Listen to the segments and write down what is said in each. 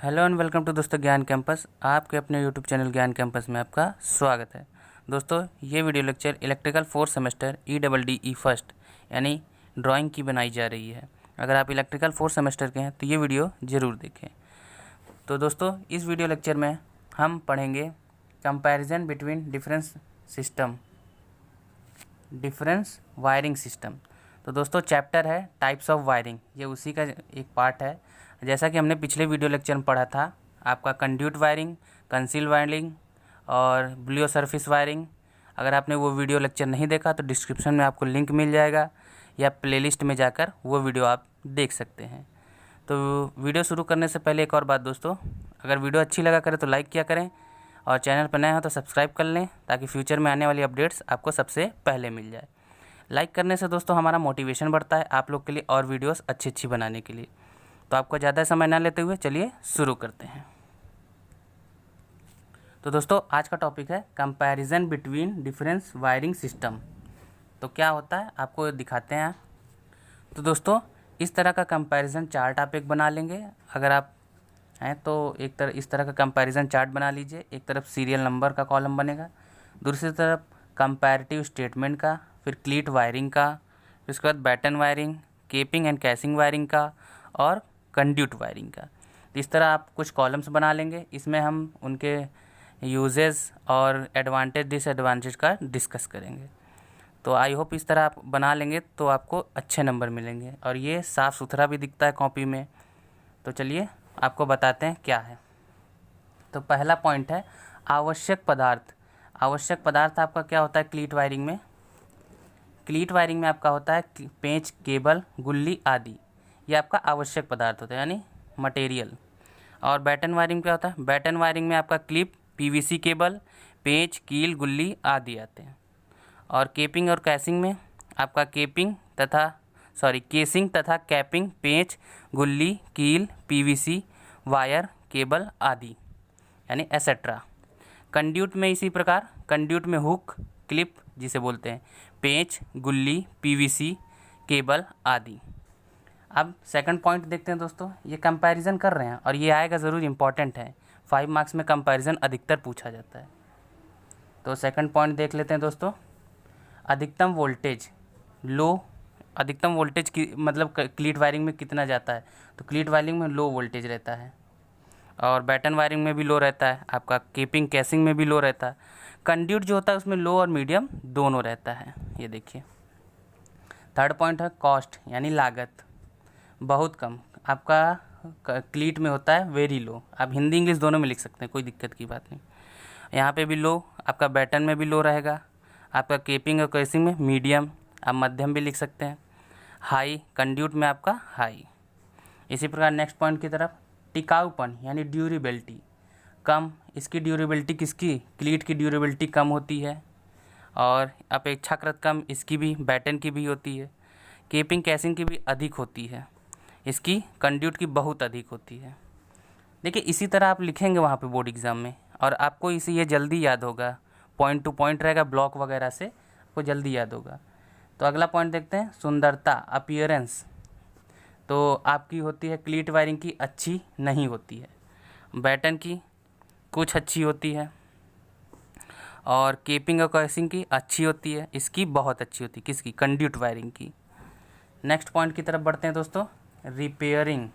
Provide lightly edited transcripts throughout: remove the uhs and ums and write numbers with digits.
Hello and welcome to दोस्तों ज्ञान campus. आपके अपने यूट्यूब चैनल ज्ञान कैंपस में आपका स्वागत है। दोस्तों ये video lecture electrical fourth semester EDD first यानी ड्राइंग की बनाई जा रही है। अगर आप इलेक्ट्रिकल फोर्थ सेमेस्टर के हैं तो ये वीडियो ज़रूर देखें। तो दोस्तों इस वीडियो लेक्चर में हम पढ़ेंगे comparison between difference wiring system. तो दोस्तों चैप्टर है टाइप्स ऑफ वायरिंग, ये उसी का एक पार्ट है। जैसा कि हमने पिछले वीडियो लेक्चर में पढ़ा था आपका कंड्यूट वायरिंग, कंसील वायरिंग और ब्लू सरफेस वायरिंग। अगर आपने वो वीडियो लेक्चर नहीं देखा तो डिस्क्रिप्शन में आपको लिंक मिल जाएगा या प्लेलिस्ट में जाकर वो वीडियो आप देख सकते हैं। तो वीडियो शुरू करने से पहले एक और बात दोस्तों, अगर वीडियो अच्छी लगा करे तो लाइक किया करें और चैनल पर नए हो तो सब्सक्राइब कर लें ताकि फ्यूचर में आने वाली अपडेट्स आपको सबसे पहले मिल जाए। लाइक करने से दोस्तों हमारा मोटिवेशन बढ़ता है आप लोग के लिए और वीडियोस अच्छी बनाने के लिए। तो आपको ज़्यादा समय ना लेते हुए चलिए शुरू करते हैं। तो दोस्तों आज का टॉपिक है comparison between difference wiring system. तो क्या होता है आपको दिखाते हैं। तो दोस्तों इस तरह का कंपैरिजन चार्ट आप एक बना लेंगे। अगर आप हैं तो इस तरह का कंपैरिजन चार्ट बना लीजिए। एक तरफ सीरियल नंबर का कॉलम बनेगा, दूसरी तरफ कंपैरेटिव स्टेटमेंट का, फिर क्लीट वायरिंग का, फिर उसके बाद बैटन वायरिंग, केपिंग एंड कैसिंग वायरिंग का और कंड्यूट वायरिंग का। तो इस तरह आप कुछ कॉलम्स बना लेंगे। इसमें हम उनके यूजेस और एडवांटेज डिसएडवांटेज का डिस्कस करेंगे। तो आई होप इस तरह आप बना लेंगे तो आपको अच्छे नंबर मिलेंगे और ये साफ़ सुथरा भी दिखता है कॉपी में। तो चलिए आपको बताते हैं क्या है। तो पहला पॉइंट है आवश्यक पदार्थ। आवश्यक पदार्थ आपका क्या होता है क्लीट वायरिंग में? क्लीट वायरिंग में आपका होता है पेंच, केबल, गुल्ली आदि, ये आपका आवश्यक पदार्थ होता है यानी मटेरियल। और बैटन वायरिंग क्या होता है? बैटन वायरिंग में आपका क्लिप, PVC केबल, पेंच, कील, गुल्ली आदि आते हैं। और केपिंग और कैसिंग में आपका केसिंग तथा कैपिंग, पेंच, गुल्ली, कील, PVC, वायर, केबल आदि यानी एसेट्रा। कंड्यूट में इसी प्रकार, कंड्यूट में हुक, क्लिप जिसे बोलते हैं, पेंच, गुल्ली, PVC, केबल आदि। अब सेकंड पॉइंट देखते हैं दोस्तों। ये कंपैरिजन कर रहे हैं और ये आएगा ज़रूर, इम्पॉर्टेंट है। 5 मार्क्स में कंपैरिजन अधिकतर पूछा जाता है। तो सेकंड पॉइंट देख लेते हैं दोस्तों। अधिकतम वोल्टेज अधिकतम वोल्टेज की मतलब क्लीट वायरिंग में कितना जाता है? तो क्लीट वायरिंग में लो वोल्टेज रहता है और बैटन वायरिंग में भी लो रहता है, आपका केपिंग कैसिंग में भी लो रहता है। कंड्यूट जो होता है उसमें लो और मीडियम दोनों रहता है। ये देखिए। थर्ड पॉइंट है कॉस्ट यानी लागत, बहुत कम। आपका क्लीट में होता है वेरी लो। आप हिंदी इंग्लिश दोनों में लिख सकते हैं, कोई दिक्कत की बात नहीं। यहाँ पे भी लो, आपका बैटन में भी लो रहेगा, आपका केपिंग और कैसिंग में मीडियम, आप मध्यम भी लिख सकते हैं। हाई कंड्यूट में आपका हाई। इसी प्रकार नेक्स्ट पॉइंट की तरफ, टिकाऊपन यानी ड्यूरेबिलिटी कम। इसकी ड्यूरेबिलिटी किसकी? क्लीट की ड्यूरेबिलिटी कम होती है और अपेक्षाकृत कम इसकी भी, बैटन की भी होती है। केपिंग कैसिंग की भी अधिक होती है, इसकी कंड्यूट की बहुत अधिक होती है। देखिए इसी तरह आप लिखेंगे वहाँ पे बोर्ड एग्ज़ाम में और आपको इसे ये जल्दी याद होगा, पॉइंट टू पॉइंट रहेगा, ब्लॉक वगैरह से आपको जल्दी याद होगा। तो अगला पॉइंट देखते हैं सुंदरता, अपीयरेंस। तो आपकी होती है क्लीट वायरिंग की अच्छी नहीं होती है, बैटन की कुछ अच्छी होती है और केपिंग और कैसिंग की अच्छी होती है, इसकी बहुत अच्छी होती है। किसकी? कंड्यूट वायरिंग की। नेक्स्ट पॉइंट की तरफ बढ़ते हैं दोस्तों, रिपेयरिंग।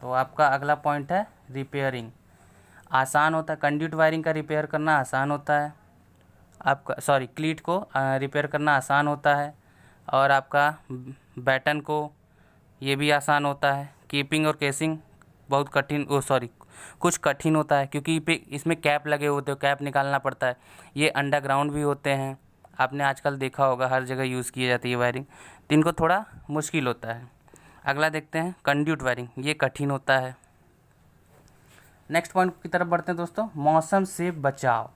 तो आपका अगला पॉइंट है रिपेयरिंग। आसान होता है कंड्यूट वायरिंग का रिपेयर करना, आसान होता है आपका, क्लीट को रिपेयर करना आसान होता है और आपका बैटन को ये भी आसान होता है। कीपिंग और केसिंग बहुत कठिन कुछ कठिन होता है क्योंकि इसमें कैप लगे होते हैं, कैप निकालना पड़ता है। ये अंडरग्राउंड भी होते हैं, आपने आजकल देखा होगा हर जगह यूज़ की जाती है वायरिंग, तो इनको थोड़ा मुश्किल होता है। अगला देखते हैं कंड्यूट वायरिंग, ये कठिन होता है। नेक्स्ट पॉइंट की तरफ बढ़ते हैं दोस्तों, मौसम से बचाव।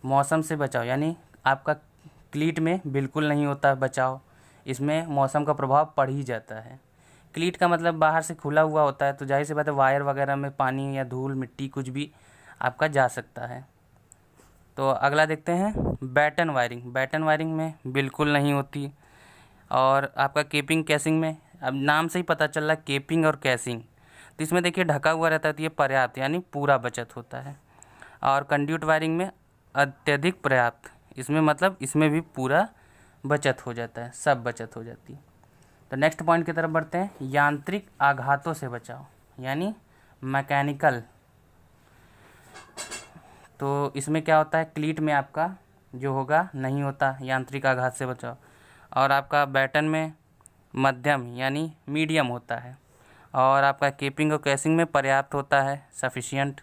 मौसम से बचाव यानी आपका क्लीट में बिल्कुल नहीं होता है बचाव, इसमें मौसम का प्रभाव पड़ ही जाता है। क्लीट का मतलब बाहर से खुला हुआ होता है तो जाहिर सी बात है वायर वगैरह में पानी या धूल मिट्टी कुछ भी आपका जा सकता है। तो अगला देखते हैं बैटन वायरिंग। बैटन वायरिंग में बिल्कुल नहीं होती और आपका केपिंग कैसिंग में, अब नाम से ही पता चल रहा है केपिंग और कैसिंग, तो इसमें देखिए ढका हुआ रहता है, तो ये पर्याप्त यानी पूरा बचत होता है। और कंड्यूट वायरिंग में अत्यधिक पर्याप्त, इसमें मतलब इसमें भी पूरा बचत हो जाता है, सब बचत हो जाती है। तो नेक्स्ट पॉइंट की तरफ बढ़ते हैं, यांत्रिक आघातों से बचाव यानी मैकेनिकल। तो इसमें क्या होता है, क्लीट में आपका जो होगा नहीं होता यांत्रिक आघात से बचाव, और आपका बैटन में मध्यम यानी मीडियम होता है, और आपका केपिंग और कैसिंग में पर्याप्त होता है सफिशिएंट,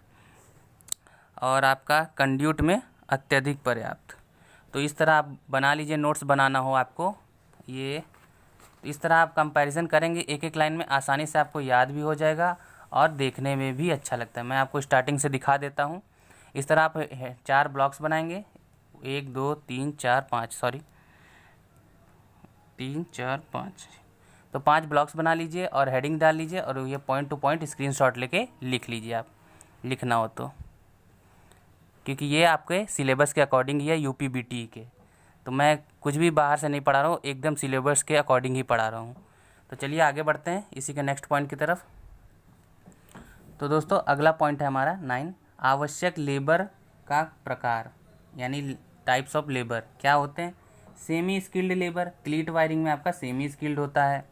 और आपका कंड्यूट में अत्यधिक पर्याप्त। तो इस तरह आप बना लीजिए, नोट्स बनाना हो आपको ये, इस तरह आप कंपैरिजन करेंगे एक एक लाइन में, आसानी से आपको याद भी हो जाएगा और देखने में भी अच्छा लगता है। मैं आपको स्टार्टिंग से दिखा देता हूँ। इस तरह आप 4 ब्लॉक्स बनाएंगे, 1 2 3 4 5 सॉरी 3 4 5, तो 5 ब्लॉक्स बना लीजिए और हेडिंग डाल लीजिए, और ये पॉइंट टू पॉइंट स्क्रीनशॉट लेके लिख लीजिए आप, लिखना हो तो, क्योंकि ये आपके सिलेबस के अकॉर्डिंग ही है यूपीबीटी के। तो मैं कुछ भी बाहर से नहीं पढ़ा रहा हूँ, एकदम सिलेबस के अकॉर्डिंग ही पढ़ा रहा हूँ। तो चलिए आगे बढ़ते हैं इसी के नेक्स्ट पॉइंट की तरफ। तो दोस्तों अगला पॉइंट है हमारा 9, आवश्यक लेबर का प्रकार यानी टाइप्स ऑफ लेबर क्या होते हैं। सेमी स्किल्ड लेबर, क्लीट वायरिंग में आपका सेमी स्किल्ड होता है,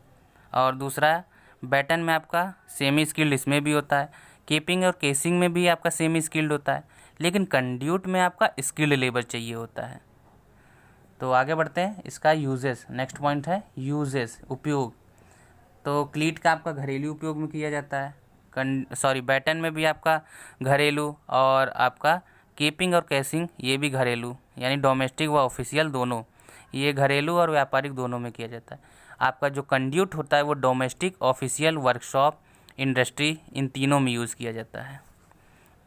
और दूसरा बैटन में आपका सेमी स्किल्ड इसमें भी होता है, केपिंग और केसिंग में भी आपका सेमी स्किल्ड होता है, लेकिन कंड्यूट में आपका स्किल्ड लेबर चाहिए होता है। तो आगे बढ़ते हैं, इसका यूजेस, नेक्स्ट पॉइंट है यूजेस उपयोग। तो क्लीट का आपका घरेलू उपयोग में किया जाता है, बैटन में भी आपका घरेलू, और आपका केपिंग और कैसिंग ये भी घरेलू यानी डोमेस्टिक व ऑफिशियल दोनों, ये घरेलू और व्यापारिक दोनों में किया जाता है। आपका जो कंड्यूट होता है वो डोमेस्टिक, ऑफिशियल, वर्कशॉप, इंडस्ट्री, इन तीनों में यूज़ किया जाता है।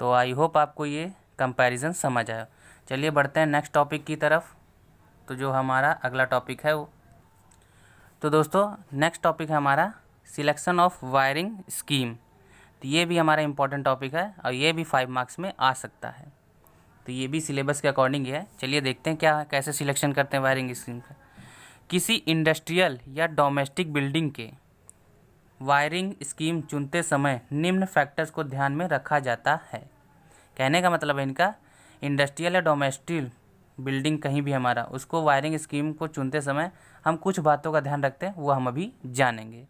तो आई होप आपको ये कंपैरिजन समझ आया। चलिए बढ़ते हैं नेक्स्ट टॉपिक की तरफ। तो जो हमारा अगला टॉपिक है वो, तो दोस्तों नेक्स्ट टॉपिक है हमारा सिलेक्शन ऑफ वायरिंग स्कीम। तो ये भी हमारा इम्पोर्टेंट टॉपिक है और ये भी 5 मार्क्स में आ सकता है, तो ये भी सिलेबस के अकॉर्डिंग है। चलिए देखते हैं क्या कैसे सिलेक्शन करते हैं वायरिंग स्कीम का। किसी इंडस्ट्रियल या डोमेस्टिक बिल्डिंग के वायरिंग स्कीम चुनते समय निम्न फैक्टर्स को ध्यान में रखा जाता है। कहने का मतलब है इनका, इंडस्ट्रियल या डोमेस्टिक बिल्डिंग कहीं भी हमारा, उसको वायरिंग स्कीम को चुनते समय हम कुछ बातों का ध्यान रखते हैं, वो हम अभी जानेंगे।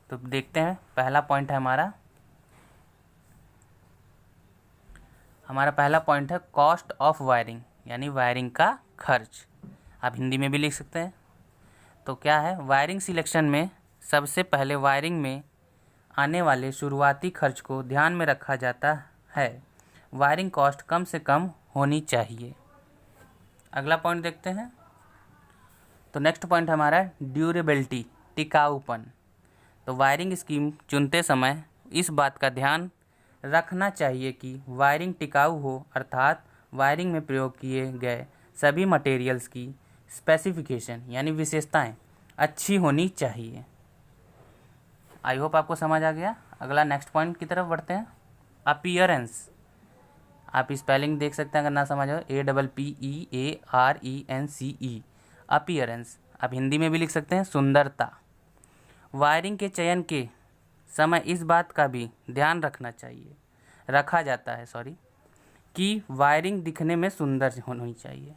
तो देखते हैं, पहला पॉइंट है हमारा पहला पॉइंट है कॉस्ट ऑफ वायरिंग यानी वायरिंग का खर्च, आप हिंदी में भी लिख सकते हैं। तो क्या है, वायरिंग सिलेक्शन में सबसे पहले वायरिंग में आने वाले शुरुआती खर्च को ध्यान में रखा जाता है। वायरिंग कॉस्ट कम से कम होनी चाहिए। अगला पॉइंट देखते हैं। तो नेक्स्ट पॉइंट हमारा ड्यूरेबिलिटी, टिकाऊपन। तो वायरिंग स्कीम चुनते समय इस बात का ध्यान रखना चाहिए कि वायरिंग टिकाऊ हो, अर्थात वायरिंग में प्रयोग किए गए सभी मटेरियल्स की स्पेसिफिकेशन यानी विशेषताएं अच्छी होनी चाहिए। आई होप आपको समझ आ गया। अगला नेक्स्ट पॉइंट की तरफ बढ़ते हैं, अपीयरेंस। आप स्पेलिंग देख सकते हैं अगर ना समझ हो, APPEARENCE, अपीयरेंस। आप हिंदी में भी लिख सकते हैं सुंदरता। वायरिंग के चयन के समय इस बात का भी ध्यान रखा जाता है कि वायरिंग दिखने में सुंदर होनी चाहिए।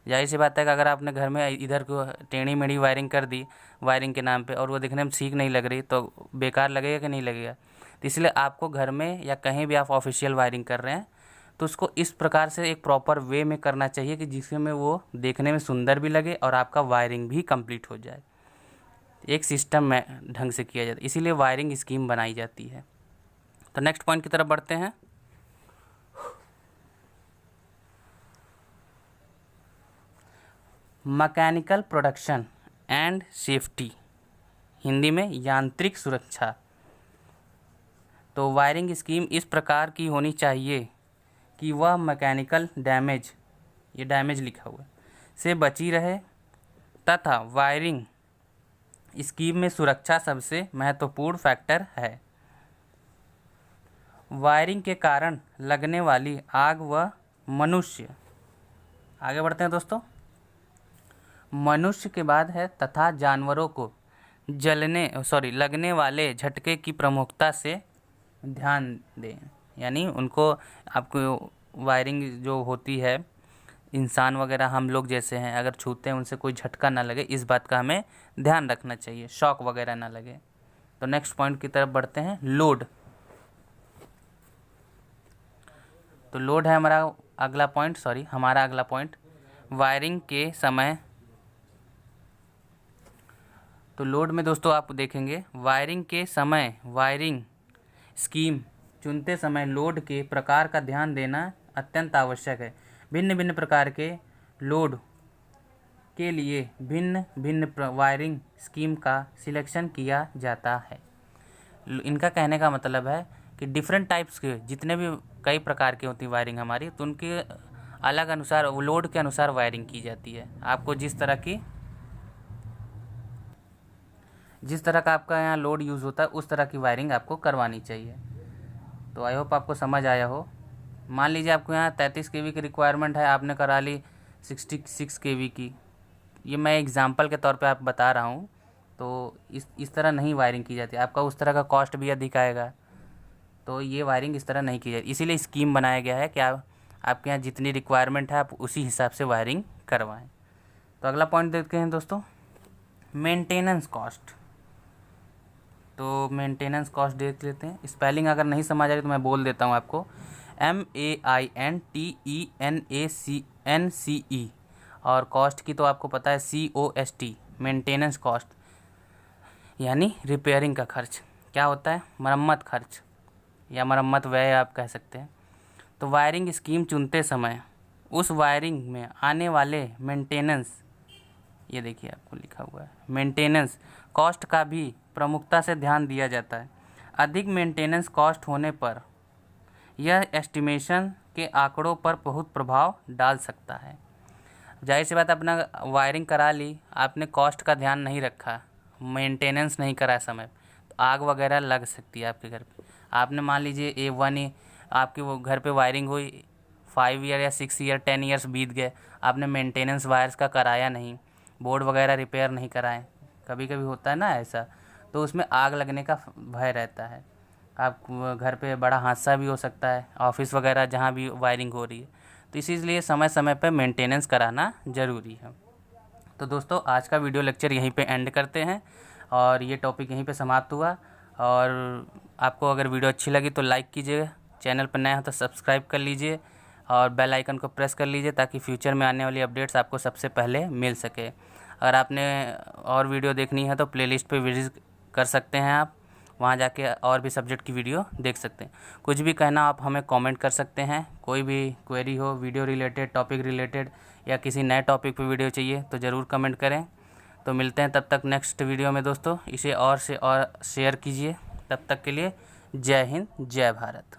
जाहिर सी बात है कि अगर आपने घर में इधर को टेढ़ी मेढ़ी वायरिंग कर दी वायरिंग के नाम पे और वो दिखने में ठीक नहीं लग रही तो बेकार लगेगा कि नहीं लगेगा। तो इसलिए आपको घर में या कहीं भी आप ऑफिशियल वायरिंग कर रहे हैं तो उसको इस प्रकार से एक प्रॉपर वे में करना चाहिए कि जिसमें वो देखने में सुंदर भी लगे और आपका वायरिंग भी कंप्लीट हो जाए, एक सिस्टम में ढंग से किया जाता है, इसीलिए वायरिंग स्कीम बनाई जाती है। तो नेक्स्ट पॉइंट की तरफ बढ़ते हैं। Mechanical production and safety, Hindi में यांत्रिक सुरक्षा। तो वायरिंग स्कीम इस प्रकार की होनी चाहिए कि वह मैकेनिकल डैमेज, ये डैमेज लिखा हुआ है, से बची रहे तथा वायरिंग स्कीम में सुरक्षा सबसे महत्वपूर्ण फैक्टर है। वायरिंग के कारण लगने वाली आग व मनुष्य, आगे बढ़ते हैं दोस्तों, मनुष्य के बाद है तथा जानवरों को लगने वाले झटके की प्रमुखता से ध्यान दें, यानी उनको, आपको वायरिंग जो होती है, इंसान वगैरह हम लोग जैसे हैं, अगर छूते हैं उनसे कोई झटका ना लगे, इस बात का हमें ध्यान रखना चाहिए, शॉक वगैरह ना लगे। तो नेक्स्ट पॉइंट की तरफ बढ़ते हैं, लोड। तो लोड है हमारा अगला पॉइंट, वायरिंग के समय। तो लोड में दोस्तों आप देखेंगे, वायरिंग के समय वायरिंग स्कीम चुनते समय लोड के प्रकार का ध्यान देना अत्यंत आवश्यक है। भिन्न भिन्न प्रकार के लोड के लिए भिन्न भिन्न वायरिंग स्कीम का सिलेक्शन किया जाता है। इनका कहने का मतलब है कि डिफरेंट टाइप्स के जितने भी कई प्रकार की होती वायरिंग हमारी, तो उनके अलग अनुसार, लोड के अनुसार वायरिंग की जाती है। आपको जिस तरह का आपका यहाँ लोड यूज़ होता है, उस तरह की वायरिंग आपको करवानी चाहिए। तो आई होप आपको समझ आया हो। मान लीजिए आपको यहाँ 33 kV की रिक्वायरमेंट है, आपने करा ली 66 kV की। ये मैं एग्जांपल के तौर पे आप बता रहा हूँ। तो इस तरह नहीं वायरिंग की जाती, आपका उस तरह का कॉस्ट भी अधिक आएगा। तो ये वायरिंग इस तरह नहीं की जाती, इसीलिए स्कीम बनाया गया है कि आपके यहाँ जितनी रिक्वायरमेंट है आप उसी हिसाब से वायरिंग करवाएं। तो अगला पॉइंट देखते हैं दोस्तों, मेंटेनेंस कॉस्ट। तो मेंटेनेंस कॉस्ट देख लेते हैं। स्पेलिंग अगर नहीं समझ आ रही तो मैं बोल देता हूँ आपको, MAINTENANCE, और कॉस्ट की तो आपको पता है COST, मेंटेनेंस कॉस्ट, यानी रिपेयरिंग का खर्च। क्या होता है? मरम्मत खर्च या मरम्मत व्यय आप कह सकते हैं। तो वायरिंग स्कीम चुनते समय उस वायरिंग में आने वाले मेंटेनेंस, ये देखिए आपको लिखा हुआ है, मेंटेनेंस कॉस्ट का भी प्रमुखता से ध्यान दिया जाता है। अधिक मेंटेनेंस कॉस्ट होने पर यह एस्टिमेशन के आंकड़ों पर बहुत प्रभाव डाल सकता है। जाहिर सी बात, अपना वायरिंग करा ली, आपने कॉस्ट का ध्यान नहीं रखा, मेंटेनेंस नहीं करा समय, तो आग वगैरह लग सकती है आपके घर पे। आपने मान लीजिए A1 आपके वो घर पे वायरिंग हुई, 5 ईयर या 6 ईयर 10 ईयर्स बीत गए, आपने मेंटेनेंस वायर्स का कराया नहीं, बोर्ड वगैरह रिपेयर नहीं कराएं, कभी कभी होता है ना ऐसा, तो उसमें आग लगने का भय रहता है। आप घर पे बड़ा हादसा भी हो सकता है, ऑफिस वगैरह जहाँ भी वायरिंग हो रही है। तो इसीलिए समय समय पर मेंटेनेंस कराना ज़रूरी है। तो दोस्तों, आज का वीडियो लेक्चर यहीं पे एंड करते हैं और ये टॉपिक यहीं पे समाप्त हुआ। और आपको अगर वीडियो अच्छी लगी तो लाइक कीजिए, चैनल पर नया हो तो सब्सक्राइब कर लीजिए और बेल आइकन को प्रेस कर लीजिए, ताकि फ्यूचर में आने वाली अपडेट्स आपको सबसे पहले मिल सके। अगर आपने और वीडियो देखनी है तो प्लेलिस्ट पे विजिट कर सकते हैं, आप वहाँ जाके और भी सब्जेक्ट की वीडियो देख सकते हैं। कुछ भी कहना आप हमें कमेंट कर सकते हैं, कोई भी क्वेरी हो वीडियो रिलेटेड, टॉपिक रिलेटेड, या किसी नए टॉपिक पे वीडियो चाहिए तो ज़रूर कमेंट करें। तो मिलते हैं तब तक नेक्स्ट वीडियो में दोस्तों, इसे और से और शेयर कीजिए। तब तक के लिए जय हिंद, जय भारत।